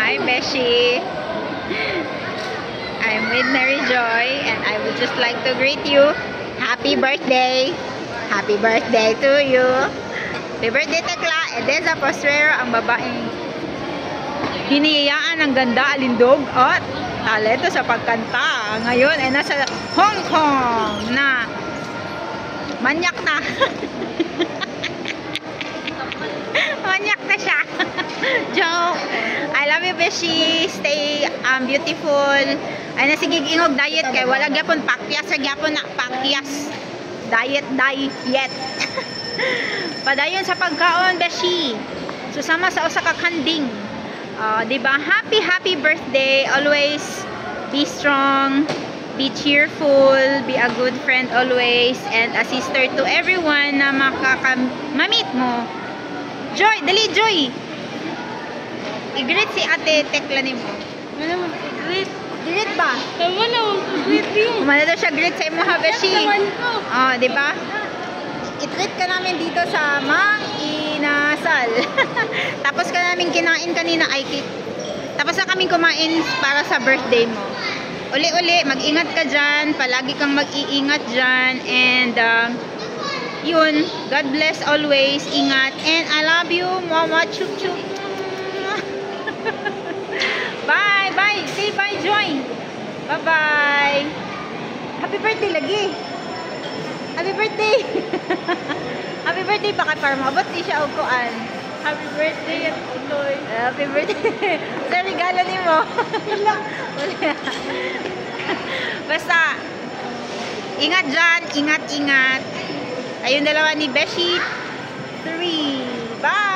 Hi, Beshi. I'm with Mary Joy, and I would just like to greet you. Happy birthday! Happy birthday to you! Happy birthday, Tekla! Edeza Postrero, ang babaeng hinihiyaan ng ganda, alindog, at talento sa pagkanta. Ngayon ay nasa Hong Kong na manyak na. Manyak na siya. Joke. I love you, Beshi. Stay beautiful. Ay nasigig ingog diet kay wala gyapon pakyas sa gyapon na pakyas. Diet. Padayon sa pagkaon, Beshi. Susama sa usa ka kanding. Diba? Happy birthday. Always be strong. Be cheerful. Be a good friend always. And a sister to everyone na makakamamit mo. Joy, dali Joy. I-greet si Ate Tekla ni mo. Ano mo? Greet. Greet ba? Tama na, greet yun. Umano daw siya greet sa imo ha, Beshi. Naman ko. Di ba? I-treat ka namin dito sa Mang Inasal. Tapos ka namin kinain kanina ay tapos na kaming kumain para sa birthday mo. Uli-uli, mag-ingat ka dyan. Palagi kang mag-iingat dyan. And yun, God bless always. Ingat. And I love you. Mama, chup chup. Bye. Say bye, Joy. Bye-bye. Happy birthday lagi. Happy birthday. Happy birthday pa kay Parma. Ba't di siya upuan? Happy birthday at tuloy. Happy birthday. Sa regalo ni mo. Wala. Basta, ingat dyan. Ingat. Ayun dalawa ni Beshi. 3. Bye.